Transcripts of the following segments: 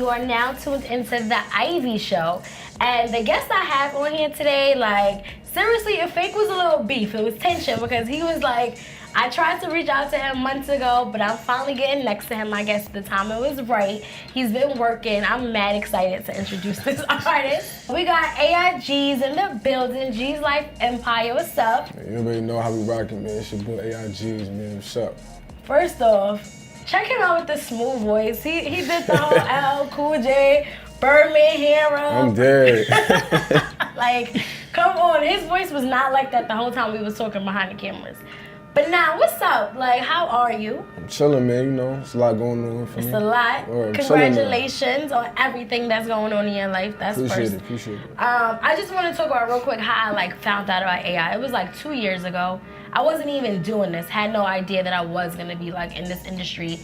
You are now tuned into the Ivy Show. And the guest I have on here today, like, seriously, if fake was a little beef, it was tension because he was like, I tried to reach out to him months ago, but I'm finally getting next to him. I guess the timing was right. He's been working. I'm mad excited to introduce this artist. We got AI Gzz in the building, Gzz Life Empire. What's up? You already know how we rocking, man. It's your boy AI Gzz, man. What's up? First off, check him out with the smooth voice. He did the whole L, Cool J, Birdman hero. I'm dead. Like, come on. His voice was not like that the whole time we was talking behind the cameras. But now, what's up? Like, how are you? I'm chilling, man. You know, it's a lot going on for me. It's a lot. Congratulations on everything that's going on in your life. That's Appreciate it. I just want to talk about real quick how I found out about AI. It was like 2 years ago. I wasn't even doing this. Had no idea that I was gonna be like in this industry.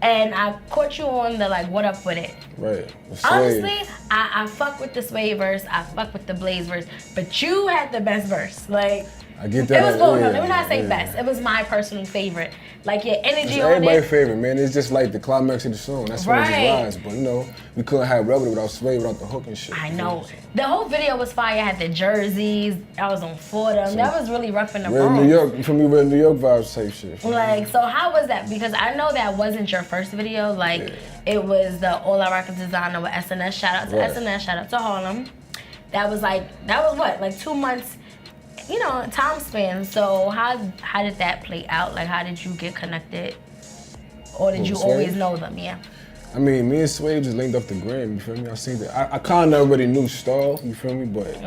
And I caught you on the what up with it. Right. Honestly, I fuck with the Sway verse. I fuck with the Blaze verse. But you had the best verse. Like, I get that. It was both. Let me not say best. It was my personal favorite. Like your energy on it. Everybody's favorite, man. It's just like the climax of the song. That's when it just rides. But you know, we couldn't have Rebel without Sway, without the hook and shit. I know. The whole video was fire. I had the jerseys. I was on Fordham. That was really rough in the Bronx. New York, for me, we're in New York vibes type shit. Like, so how was that? Because I know that wasn't your first video. Like, it was the All I Rock is Designer with SNS. Shout out to SNS. Shout out to Harlem. That was what? Like 2 months. You know, time span. So how did that play out? Like, how did you get connected? Or did you always know them? Yeah. I mean, me and Sway just linked up the gram, you feel me? I seen that. I kind of already knew Star, you feel me? But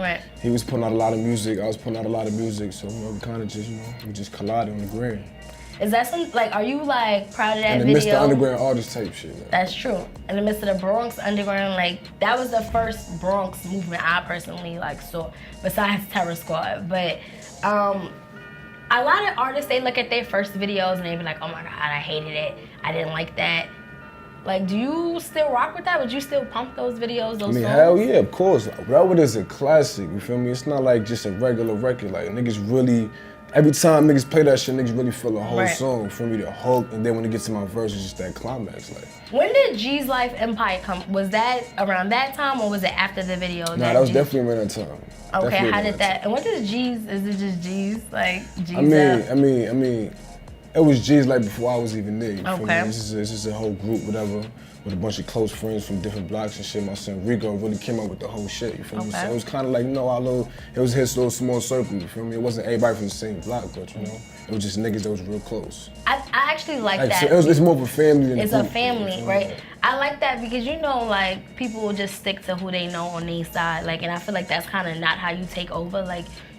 he was putting out a lot of music, I was putting out a lot of music, so, you know, we kind of just, we just collided on the gram. Is that some, are you, proud of that video? In the midst of underground artist type shit. Man. That's true. In the midst of the Bronx underground, that was the first Bronx movement I personally, saw, besides Terror Squad. But a lot of artists, they look at their first videos and they be like, oh my God, I hated it. I didn't like that. Like, do you still rock with that? Would you still pump those videos, those songs? Hell yeah, of course. Railwood is a classic, you feel me? It's not like just a regular record. Like, niggas really, every time niggas play that shit, niggas really feel the whole song. For me, the hook, and then when it gets to my verse, it's just that climax. When did Gzz Life Empire come? Was that around that time, or was it after the video? Nah, that was definitely around that time. Okay, how did that? And what is Gzz? Is it just Gzz? Like Gzz? I mean, it was Gzz before I was even there. You feel me? This is a whole group, whatever, with a bunch of close friends from different blocks and shit. My son Rico really came up with the whole shit. You feel me? So it was kind of like, it was his little small circle. You feel me? It wasn't everybody from the same block, but it was just niggas that was real close. I actually like that. So it's more of a family than it's a family, right? I like that because people will just stick to who they know on their side, and I feel like that's kind of not how you take over.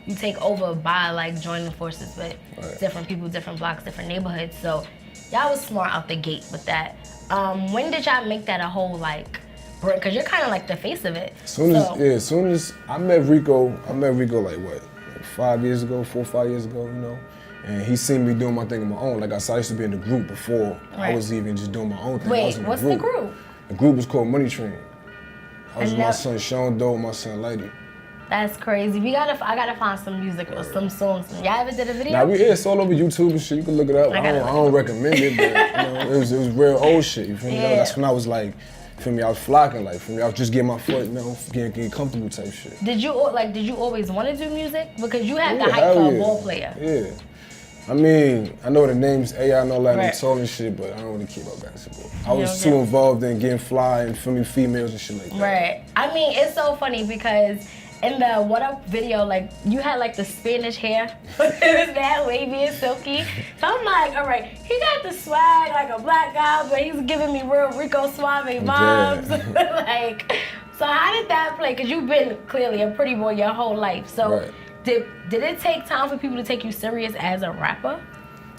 You take over by joining forces with different people, different blocks, different neighborhoods. So y'all was smart out the gate with that. When did y'all make that a whole because you're kind of the face of it. As soon as I met Rico, like 5 years ago, 4 or 5 years ago, and he seen me doing my thing on my own. Like I said, I used to be in the group before I was even just doing my own thing. Wait, what's the group? The group was called Money Train. I was with my son Sean Doe and my son Lighty. That's crazy. I gotta find some music or some songs. Y'all ever did a video? Nah, it's all over YouTube and shit. You can look it up. I don't recommend it, but it was real old shit. You feel me? That's when I was I was flocking. I was just getting my foot, getting comfortable type shit. Did you always want to do music? Because you had the hype for a ball player. Yeah. I mean, I know the names AI and all that and tall and shit, but I don't really care about basketball. I was too involved in getting fly and filming females and shit like that. Right. I mean, it's so funny because in the What Up video, you had the Spanish hair. It was that wavy and silky. So I'm like, all right, he got the swag like a black guy, but he's giving me real Rico Suave vibes. So how did that play? Because you've been clearly a pretty boy your whole life. So did it take time for people to take you serious as a rapper?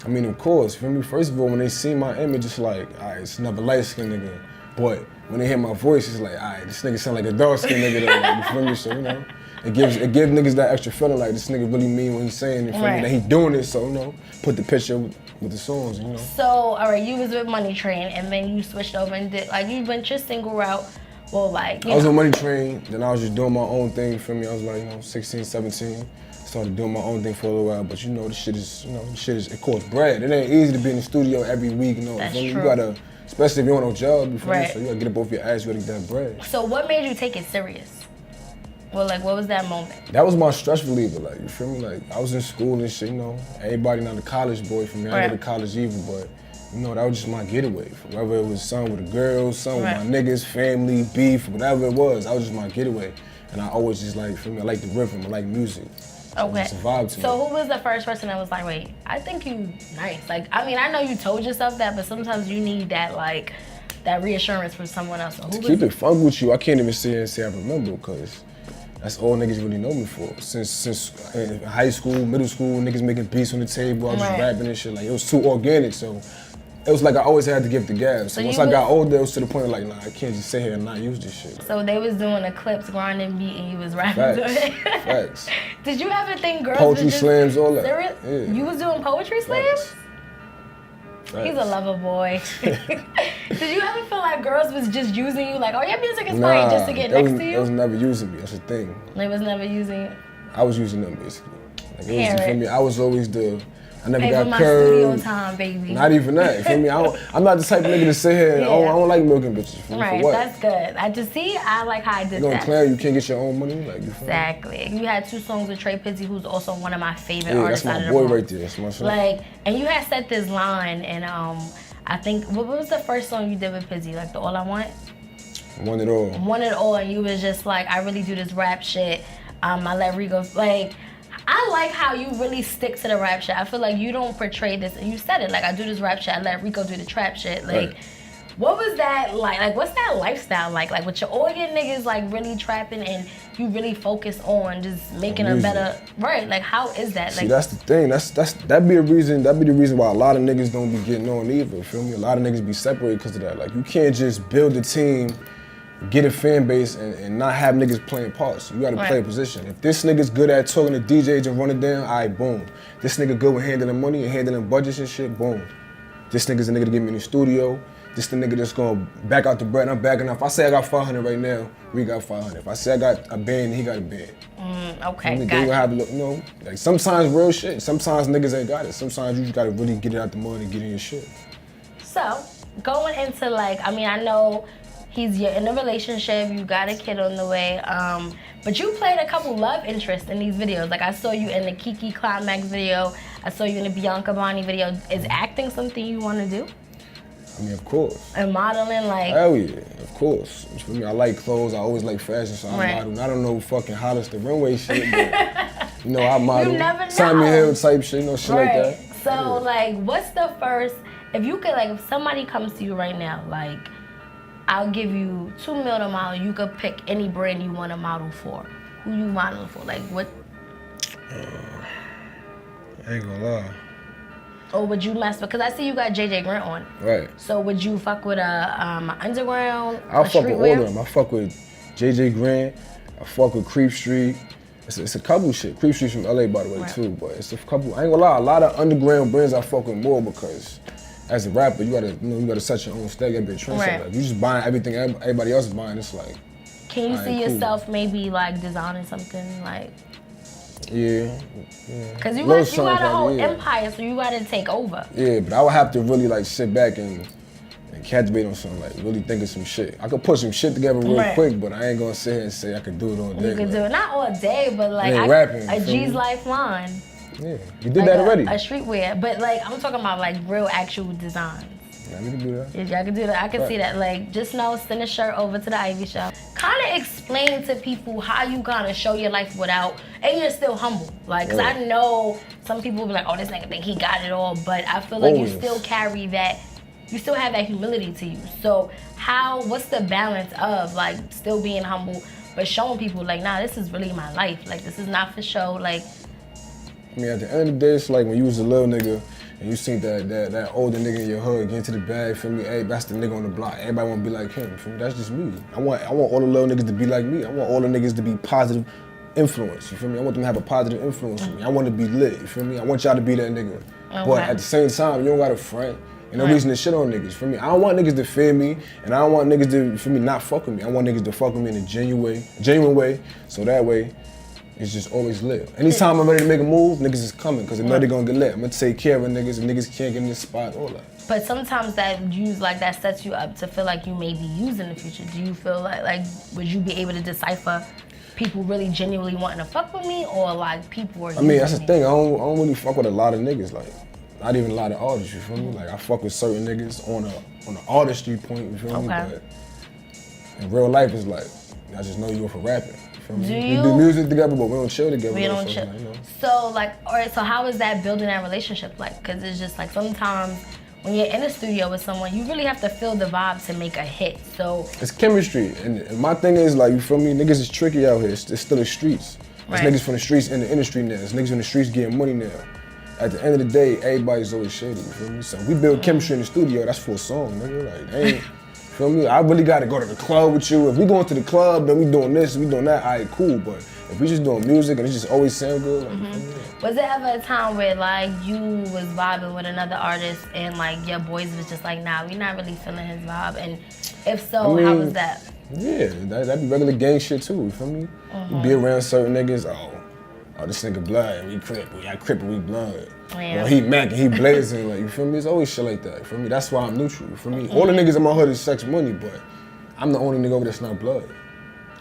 I mean, of course. For me, first of all, when they see my image, it's like, all right, it's another light-skinned nigga. But when they hear my voice, it's like, all right, this nigga sound like a dark-skinned nigga. You feel me? So, it gives niggas that extra feeling like this nigga really mean what he's saying. You feel me? That he doing it, so, put the picture with the songs, So, all right, you was with Money Train, and then you switched over and did, you went your single route. Well, I was on Money Train, then I was just doing my own thing, you feel me? I was 16, 17. Started doing my own thing for a little while, but this shit is, it costs bread. It ain't easy to be in the studio every week, That's true. Especially if you don't know job, you feel me? Right. So you gotta get up off your ass, you gotta get that bread. So what made you take it serious? Well, like, what was that moment? That was my stress reliever, like, you feel me? Like, I was in school and shit, you know, everybody not a college boy for me. I didn't go to college either, but, you know, that was just my getaway. Whether it was something with a girl, something with my niggas, family, beef, whatever it was, that was just my getaway. And I always just like, feel me, I like the rhythm, I like music. Okay. It's a vibe to me. So who was the first person that was like, wait, I think you nice? Like, I mean, I know you told yourself that, but sometimes you need that, like, that reassurance from someone else. So who to keep it fun with you, I can't even sit here and say I remember, because that's all niggas really know me for. Since in high school, middle school, niggas making beats on the table, I was just rapping and shit. Like, it was too organic, so it was like I always had to give the gas. So once I got older, it was to the point of like, nah, I can't just sit here and not use this shit. So they was doing a clips, grinding beat, and you was rapping to it. Facts. Did you ever think girls poetry was just slams, all that. Serious? Yeah. You was doing poetry slams? Facts. He's a lover boy. Did you ever feel like girls was just using you, like, oh, your music is fine, just to get next to you? They was never using me, that's the thing. They was never using you? I was using them, basically. Like, it was, you feel me? I was always I never got my curved. studio time, baby. Not even that, you feel me? I'm not the type of nigga to sit here and, I don't like milking bitches. For right, what? That's good. I just see, I like how I did you that. Claire, you can't get your own money? Like, you feel exactly. Me? You had 2 songs with Trey Pizzy, who's also one of my favorite artists. artists. That's my boy right there, that's my son. Like, and you had set this line, and I think, what was the first song you did with Pizzy? Like, the All I Want? Want It All. Want It All, and you was just like, I really do this rap shit. I let Rigo, like, I like how you really stick to the rap shit. I feel like you don't portray this, and you said it, like, I do this rap shit, I let Rico do the trap shit. Like, what was that like? Like, what's that lifestyle like? Like, with all your niggas, like, really trapping, and you really focus on just making a better, right? Like, how is that? See, like, that's the thing. That'd be the reason why a lot of niggas don't be getting on either. You feel me? A lot of niggas be separated because of that. Like, you can't just build a team, get a fan base, and not have niggas playing parts. You gotta play a position. If this nigga's good at talking to DJs and running down, all right, boom. This nigga good with handling money and handling budgets and shit, boom. This nigga's the nigga to get me in the studio. This the nigga that's gonna back out the bread, I'm backing up. If I say I got 500 right now, we got 500. If I say I got a band, he got a band. Okay, They gonna have to look, you know, like sometimes real shit, sometimes niggas ain't got it. Sometimes you just gotta really get it out the mud and get in your shit. So, going into like, I mean, I know you're in a relationship, you got a kid on the way, but you played a couple love interests in these videos. Like, I saw you in the Kiki Climax video, I saw you in the Bianca Bonnie video. Is acting something you wanna do? I mean, of course. And modeling, like? Hell yeah, of course. For me, I like clothes, I always like fashion, so I model. I don't know fucking hottest the runway shit, but, you know, I model. You never know. Tommy Hill type shit, you know, shit like that. So, like, what's the first, if you could, like, if somebody comes to you right now, like, I'll give you $2 million to model, you could pick any brand you want to model for. Who you modeling for? Like, what? I ain't gonna lie. Or would you mess with, because I see you got JJ Grant on. Right. So would you fuck with a underground, I'll fuck with all of them. I fuck with JJ Grant, I fuck with Creep Street. It's a couple shit. Creep Street's from LA, by the way, too, but it's a couple, I ain't gonna lie, a lot of underground brands I fuck with more, because as a rapper, you gotta set your own style, you gotta be a trendsetter. If you just buying everything everybody else is buying, it's like, can you see yourself maybe like designing something like? Yeah. Cause you got a whole empire, so you gotta take over. Yeah, but I would have to really like sit back and captivate on something, like really think of some shit. I could put some shit together real quick, but I ain't gonna sit here and say I could do it all day. You could do it, not all day, but like rapping, a Gzz Lifeline. Yeah, you did that already. A streetwear, but like I'm talking about like real actual designs. Yeah, we can do that. Yeah, I can do that. I can see that. Like, just know, send a shirt over to the Ivy Show. Kind of explain to people how you kind of show your life without, and you're still humble. Like, cause I know some people be like, oh, this nigga think he got it all, but I feel like you still carry that. You still have that humility to you. So what's the balance of like still being humble, but showing people like, nah, this is really my life. Like, this is not for show. Like, I mean, at the end of the day, it's like when you was a little nigga and you seen that older nigga in your hood get into the bag, feel me? Hey, that's the nigga on the block. Everybody wanna be like him, feel me? That's just me. I want all the little niggas to be like me. I want all the niggas to be positive influence, you feel me? I want them to have a positive influence on me. I want to be lit, you feel me? I want y'all to be that nigga. But at the same time, you don't got a front. And no reason to shit on niggas, feel me? I don't want niggas to fear me, and I don't want niggas to, feel me, not fuck with me. I want niggas to fuck with me in a genuine way, so that way, it's just always lit. Anytime I'm ready to make a move, niggas is coming because they know they're gonna get lit. I'm gonna take care of niggas. If niggas can't get in this spot, all that. But sometimes that sets you up to feel like you may be used in the future. Do you feel like would you be able to decipher people really genuinely wanting to fuck with me, or like people are? I mean, that's the thing. I don't really fuck with a lot of niggas. Like, not even a lot of artists. You feel me? Like, I fuck with certain niggas on the artistry point. You feel me? But in real life, it's like I just know you for rapping. We do music together, but we don't chill together. We don't chill. So like, all right. So how is that building that relationship like? Because it's just like sometimes when you're in a studio with someone, you really have to feel the vibe to make a hit. So it's chemistry, and my thing is like, you feel me? Niggas is tricky out here. It's still the streets. There's niggas from the streets in the industry now. There's niggas in the streets getting money now. At the end of the day, everybody's always shady. You feel me? So we build chemistry in the studio. That's for a song, nigga. Like, they ain't. Feel me? I really gotta go to the club with you. If we going to the club, then we doing this, we doing that, alright, cool. But if we just doing music and it just always sound good, like, was there ever a time where like you was vibing with another artist and like your boys was just like, nah, we not really feeling his vibe? And if so, how was that? Yeah, that'd be regular gang shit too. You feel me? You be around certain niggas. Oh, this nigga blood, we crip, I crip and we blood. Or he Mac and he blazing, like, you feel me? It's always shit like that, you feel me? That's why I'm neutral, you feel me? All the niggas in my hood is sex money, but I'm the only nigga over that's not blood.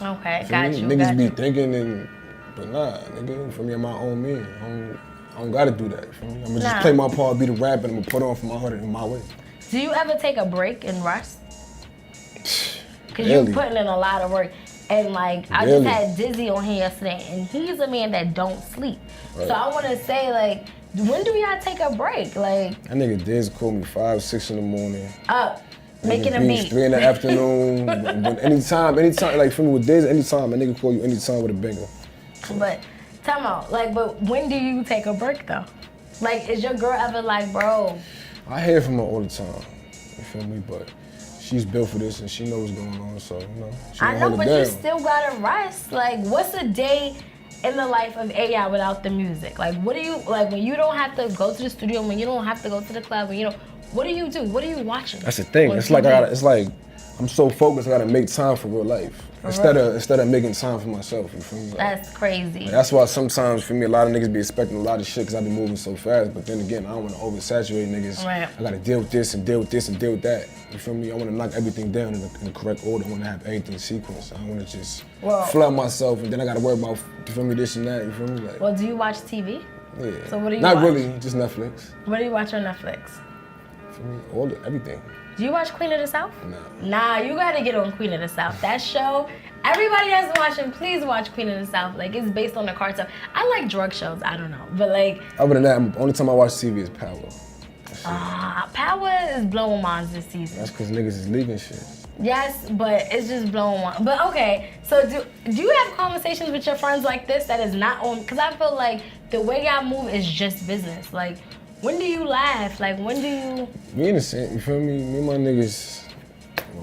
Okay, got you. Niggas be thinking, but nah, nigga, you feel me? I'm my own man. I don't gotta do that, you feel me? I'm gonna just play my part, be the rapper, and I'm gonna put on for my hood in my way. Do you ever take a break and rest? Cause you're putting in a lot of work. And like, I just had Gzz on here yesterday, and he's a man that don't sleep. Right. So I want to say, like, when do y'all take a break? Like, that nigga Gzz called me 5, 6 in the morning. Up, making a beat. 3 in the afternoon. anytime, like for me with Gzz, anytime, a nigga call you anytime with a banger. But, time out, like, but when do you take a break though? Like, is your girl ever like, bro? I hear from her all the time, you feel me? But she's built for this and she knows what's going on, so, you know. I know, but you still gotta rest. Like, what's a day in the life of AI without the music? Like, what do you, like, when you don't have to go to the studio, when you don't have to go to the club, when you don't, what do you do? What are you watching? That's the thing. It's like, I'm so focused, I gotta make time for real life. Instead of making time for myself, you feel me? Like, that's crazy. Like, that's why sometimes, for me, a lot of niggas be expecting a lot of shit because I be moving so fast, but then again, I don't want to oversaturate niggas. Right. I gotta deal with this and deal with this and deal with that. You feel me? I want to knock everything down in the correct order. I want to have everything sequenced. I don't want to just flood myself and then I gotta worry about, you feel me, this and that, you feel me? Like, well, do you watch TV? Yeah. So what do you watch? Not really, just Netflix. What do you watch on Netflix? For me, everything. Do you watch Queen of the South? No. Nah, you gotta get on Queen of the South. That show, everybody that's watching, please watch Queen of the South. Like, it's based on the cartel. I like drug shows, I don't know, but like. Other than that, only time I watch TV is Power. Power is blowing minds this season. That's because niggas is leaving shit. Yes, but it's just blowing minds. But okay, so do you have conversations with your friends like this that is not on, because I feel like the way y'all move is just business. Like, when do you laugh? Like, when do you? We innocent, you feel me? Me and my niggas,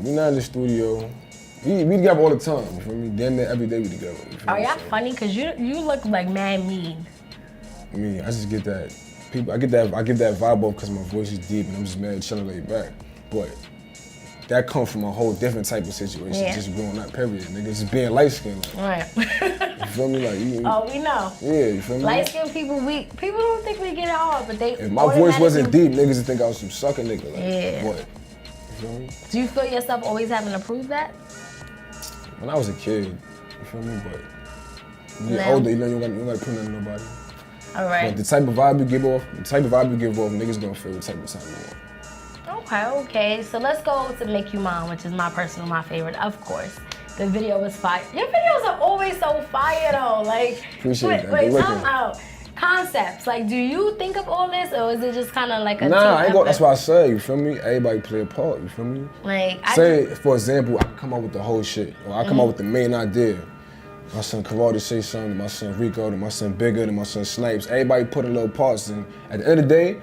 we not in the studio. We together all the time, you feel me? Damn near every day we together. Are y'all funny? Cause you look like mad mean. I just get that. I get that vibe off because my voice is deep and I'm just mad chilling laid back. But that comes from a whole different type of situation. Yeah. Just growing up, period. Niggas just being light skinned. Like. Right. You feel me? Like, we know. Yeah, you feel me? Light skinned people, people don't think we get it hard, but they. If my voice wasn't deep, niggas would think I was some sucker nigga. Like, yeah. What? You feel me? Do you feel yourself always having to prove that? When I was a kid, you feel me? But when you get older, you know you don't gotta prove nothing to nobody. All right. But the type of vibe you give off, niggas gonna feel the type of time you want. Okay. So let's go to Make You Mine, which is my favorite, of course. The video was fire. Your videos are always so fire though. Like, appreciate that. Wait, time out. Concepts. Like, do you think of all this, or is it just kind of like a? Nah, I ain't go. That's what I say. You feel me? Everybody play a part. You feel me? Like, for example, I come up with the whole shit, or I come up with the main idea. My son Karate say something, my son Rico, my son Bigger, and my son Snipes. Everybody put in little parts, and at the end of the day,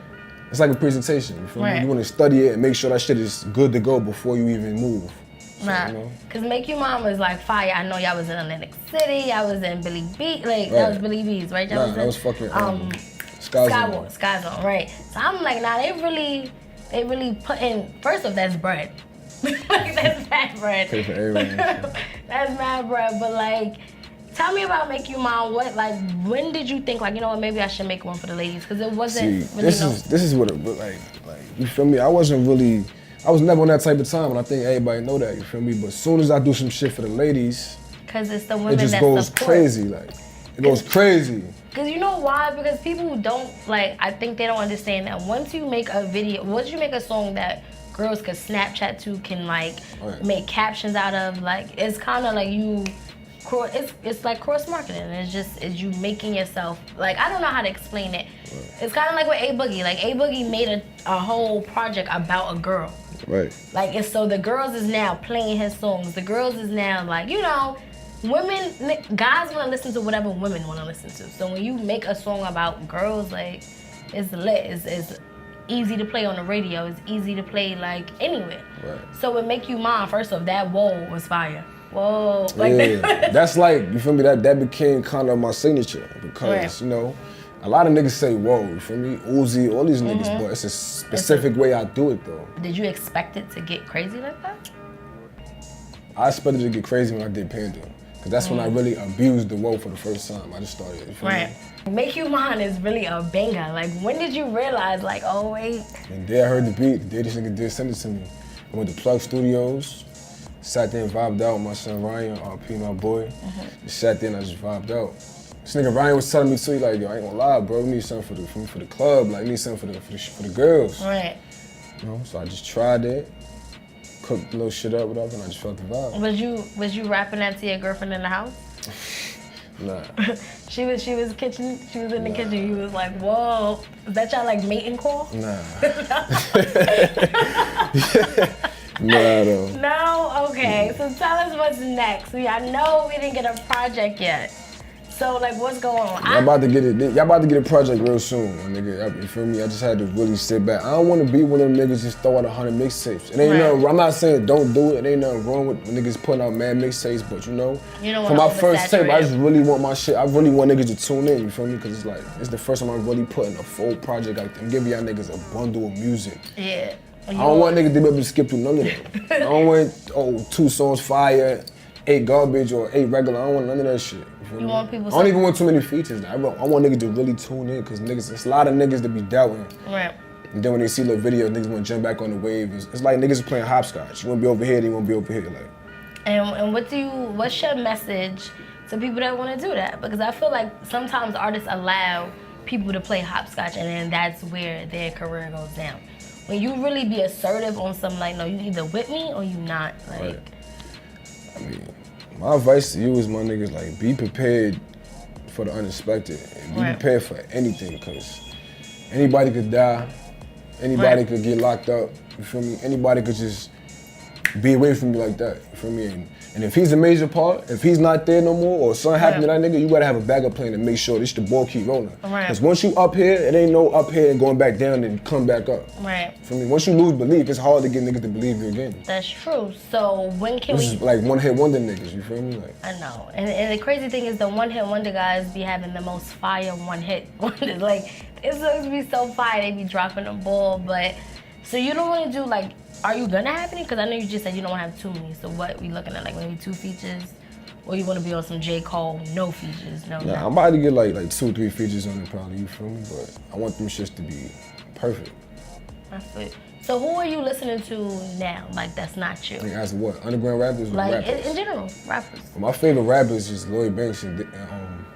it's like a presentation. You feel me? You want to study it and make sure that shit is good to go before you even move. So, nah, cause Make You Mine was like fire. I know y'all was in Atlantic City. Y'all was in Billy B. Like that was Billy B's, right? That was fucking Sky Zone, right? So I'm like, nah, they really put in. First off, that's bread. Like, that's mad bread. Pay for everything. That's mad bread. But like, Tell me about Make You Mine. When did you think, like, you know what, maybe I should make one for the ladies? Because it wasn't. See, this is what it like. You feel me? I was never on that type of time, and I think everybody know that. You feel me? But as soon as I do some shit for the ladies, because it's the women it just goes crazy. Like, it goes crazy. Because you know why? Because people don't, like, I think they don't understand that once you make a song that girls can Snapchat to, can, like, make captions out of, like, it's kind of like it's like cross marketing. It's you making yourself, like, I don't know how to explain it. Right. It's kind of like with A Boogie. Like, A Boogie made a whole project about a girl. Right. Like, so the girls is now playing his songs. The girls is now, like, you know, guys want to listen to whatever women want to listen to. So when you make a song about girls, like, it's lit. It's easy to play on the radio. It's easy to play, like, anywhere. Right. So with Make You Mine, first off, that whoa was fire. Whoa. Like, yeah, that's like, you feel me, that became kind of my signature because, you know, a lot of niggas say whoa, you feel me, Uzi, all these niggas, but it's a specific way I do it though. Did you expect it to get crazy like that? I expected it to get crazy when I did Panda, because that's when I really abused the whoa for the first time. I just started, you feel me? Make You Mine is really a banger. Like, when did you realize, like, oh wait? And then I heard the beat, the day this nigga did send it to me. I went to Plug Studios, sat there and vibed out with my son Ryan, RP, my boy. Just sat there and I just vibed out. This nigga Ryan was telling me too, like, yo, I ain't gonna lie, bro, we need something for the club, like, we need something for the girls. Right. You know, so I just tried it, cooked a little shit up, whatever, and I just felt the vibe. Was you rapping that to your girlfriend in the house? Nah. She was in the kitchen. You was like, whoa, is that y'all, like, mating call? Nah. Nah, though. No? Okay, so tell us what's next. I know we didn't get a project yet. So, like, what's going on? Y'all about to get a project real soon, my nigga. You feel me? I just had to really sit back. I don't want to be one of them niggas just throw out 100 mixtapes. It ain't nothing. I'm not saying don't do it. It ain't nothing wrong with niggas putting out mad mixtapes, but you know for my first tape, I just really want my shit. I really want niggas to tune in. You feel me? Because it's like it's the first time I'm really putting a full project out there. I'm giving y'all niggas a bundle of music. Yeah. I don't want niggas to be able to skip through none of that. I don't want 2 songs fire, 8 garbage or 8 regular. I don't want none of that shit. You want people? I don't even want too many features. I want niggas to really tune in because niggas, it's a lot of niggas that be doubting. Right. And then when they see the video, niggas want to jump back on the wave. It's like niggas are playing hopscotch. You want to be over here, they want to be over here. Like. And what's your message to people that want to do that? Because I feel like sometimes artists allow people to play hopscotch, and then that's where their career goes down. When you really be assertive on something, like, no, you either with me or you not. Like. Right. I mean, my advice to you is, my niggas, like, be prepared for the unexpected. And be prepared for anything, because anybody could die. Anybody could get locked up. You feel me? Anybody could just be away from you like that. You feel me? And if he's a major part, if he's not there no more, or something happened to that nigga, you gotta have a backup plan to make sure the ball keep rolling. Because once you up here, it ain't no up here and going back down and come back up. Right. Feel me? Once you lose belief, it's hard to get niggas to believe you again. That's true. So when can this is like one-hit wonder niggas, you feel me? Like, I know. And the crazy thing is the one-hit wonder guys be having the most fire one-hit wonders. Like, it's supposed to be so fire, they be dropping the ball, but so you don't want to do, like, are you gonna have any? Because I know you just said you don't want to have too many. So what we looking at, like maybe 2 features? Or you want to be on some J. Cole, no features, no? Nah, I'm about to get like 2 or 3 features on it probably, you feel me? But I want them shits to be perfect. That's it. So who are you listening to now? Like, that's not you. Like, as what? Underground rappers or like, rappers? In general, rappers. Well, my favorite rappers is Lloyd Banks and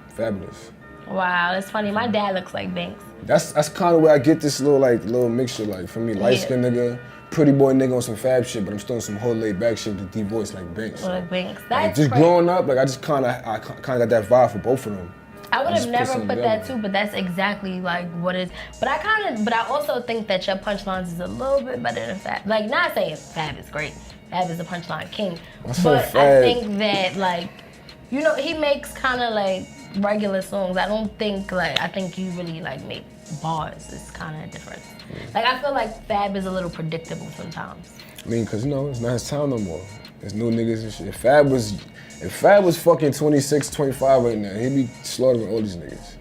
Fabulous. Wow, that's funny. My dad looks like Banks. That's kind of where I get this little mixture, like, for me, light-skinned nigga, pretty boy nigga on some fab shit, but I'm still on some whole laid back shit with a deep voice like Banks. Like Banks. That's like, just growing up, like, I kind of got that vibe for both of them. I would have never put that too, but that's exactly like what it is. But I also think that your punchlines is a little bit better than Fab. Like, not saying Fab is great. Fab is the punchline king. But I think that, like, you know, he makes kind of like regular songs. I think you really like make bars. It's kind of different. Like, I feel like Fab is a little predictable sometimes. I mean, cause you know, it's not his time no more. There's new niggas and shit. If Fab was fucking 26, 25 right now, he'd be slaughtering all these niggas.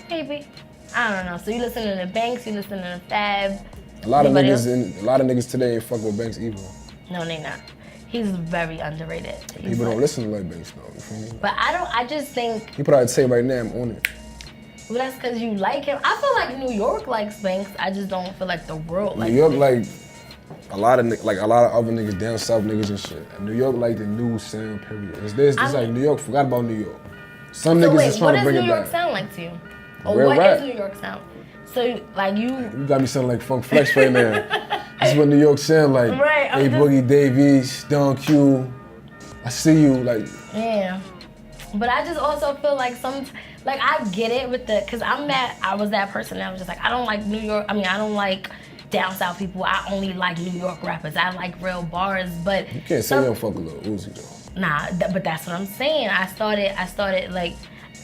Maybe. I don't know. So you listening to Banks, you listening to Fab. A lot of niggas today ain't fucking with Banks either. No, they not. He's very underrated. People don't listen to Lloyd Banks though. You feel me? But I just think. He probably say right now I'm on it. Well, that's because you like him. I feel like New York likes Banks. I just don't feel like the world likes New York him. like a lot of other niggas down south niggas and shit. And New York like the new sound period. It's like New York forgot about New York. Some niggas is trying to bring it back. What does New York sound like to you? Or Real what rap. is New York sound? So like you got me sounding like Funk Flex right now. This is what New York sound like. Right. Hey, Boogie Davies, Don Q. I see you like. Yeah. But I just also feel like I get it with cause I was that person that was just like, I don't like New York, I don't like down south people, I only like New York rappers, I like real bars, but. You can't say you don't fuck with Lil Uzi though. Nah, but that's what I'm saying. I started like,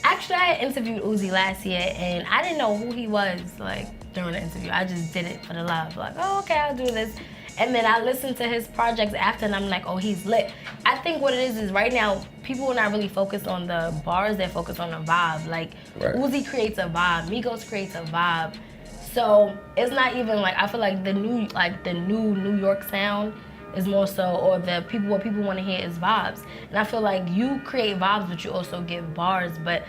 actually I had interviewed Uzi last year and I didn't know who he was like during the interview. I just did it for the love, like, oh, okay, I'll do this. And then I listened to his projects after and I'm like, oh, he's lit. I think what it is right now, people are not really focused on the bars, they're focused on the vibe. Like, right. Uzi creates a vibe, Migos creates a vibe. So it's not even like, I feel like the new New York sound is more so, or what people want to hear is vibes. And I feel like you create vibes, but you also give bars, but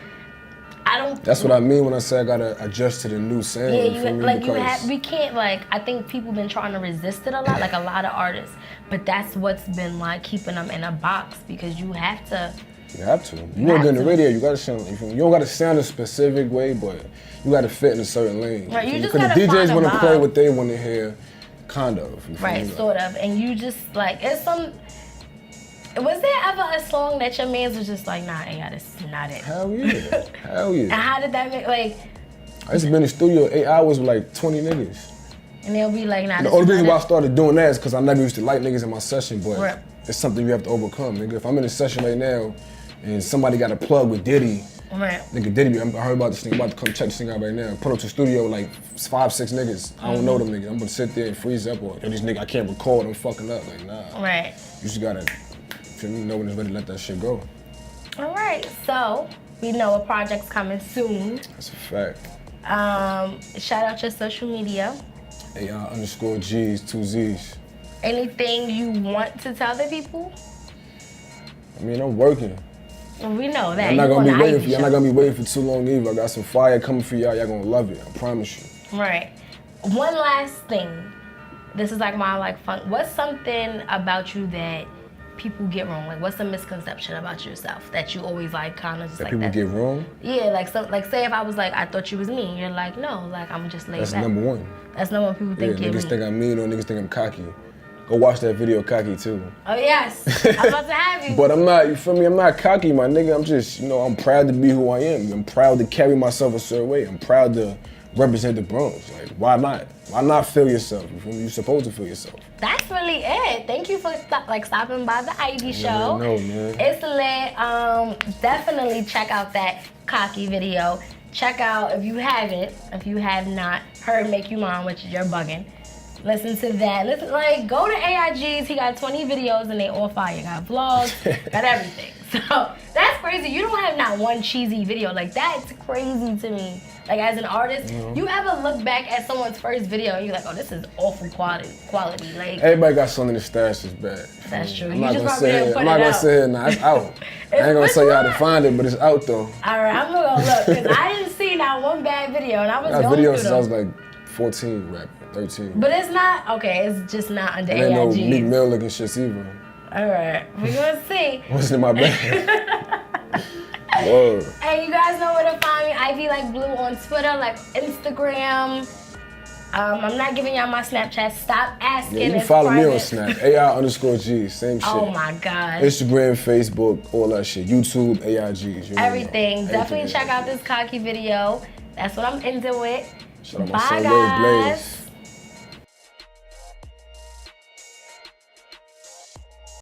I don't. That's what I mean when I say I gotta adjust to the new sound. Yeah, we can't I think people been trying to resist it a lot, like a lot of artists. But that's what's been like keeping them in a box because you have to. You have to. You want to get in the radio, you gotta sound. You don't gotta sound a specific way, but you gotta fit in a certain lane. Right, you just gotta find a Because the DJs want to play vibe. what they want to hear, kind of. Right, sort of, and you just like it's some. Was there ever a song that your mans was just like, nah, yeah, this is not it? Hell yeah. Hell yeah. And how did that make, like... I used to be in the studio 8 hours with like 20 niggas. And they'll be like, nah, the only reason why I started doing that is because I never used to like niggas in my session, but right. It's something you have to overcome, nigga. If I'm in a session right now and somebody got a plug with Diddy, right. Nigga Diddy, I heard about this thing, I'm about to come check this thing out right now. Put up to the studio with like 5, 6 niggas. I don't know them niggas. I'm gonna sit there and freeze up or these niggas I can't record, I'm fucking up. Like, nah. Right. You just gotta know when it's ready to let that shit go. All right, so we know a project's coming soon. That's a fact. Shout out your social media. AR_Gzz, 2 Z's. Anything you want to tell the people? I mean, I'm working. We know that. I'm not gonna be waiting for you. I'm not gonna be waiting for too long either. I got some fire coming for y'all. Y'all gonna love it. I promise you. Right. One last thing. This is like my fun. What's something about you that people get wrong? Like, what's a misconception about yourself that you always kind of just that people get wrong? Yeah, like say if I was like, I thought you was mean. You're like, no, like I'm just laid back. That's number one. That's number one. People think you're mean. Niggas think I'm mean or niggas think I'm cocky. Go watch that video, Cocky, too. Oh, yes. I'm about to have you. But I'm not, you feel me? I'm not cocky, my nigga. I'm just, I'm proud to be who I am. I'm proud to carry myself a certain way. I'm proud to represent the Bronx. Like, why not? Why not feel yourself? You feel me? You're supposed to feel yourself. That's really it. Thank you for stopping by the ID show. No, man. It's lit. Definitely check out that Cocky video. Check out, if you have not heard Make You Mine, which you're bugging. Listen to that. Go to AIG's. He got 20 videos and they all fire. Got vlogs, got everything. So that's crazy. You don't have not one cheesy video. Like, that's crazy to me. Like, as an artist, you ever look back at someone's first video and you're like, oh, this is awful quality. Like, everybody got something in the stash that's bad. That's true. I'm not gonna say it. Nah, it's out. I ain't gonna tell you how to find it, but it's out though. All right, I'm gonna go look because I didn't see not one bad video, and I was going through them. Since I was like 14, rapping, 13. But it's not okay. It's just not under AIG. Ain't no Meek Mill looking shit either. All right, we gonna see. What's in my bag? Whoa. Hey, you guys know where to find me. Ivy Like Blue on Twitter, like Instagram. I'm not giving y'all my Snapchat. Stop asking. Yeah, you can follow me on Snap. AR_G, same shit. Oh my God. Instagram, Facebook, all that shit. YouTube, AIG. Everything. Definitely check out this Cocky video. That's what I'm into with. Shout out my Bye, son, guys. Blaze.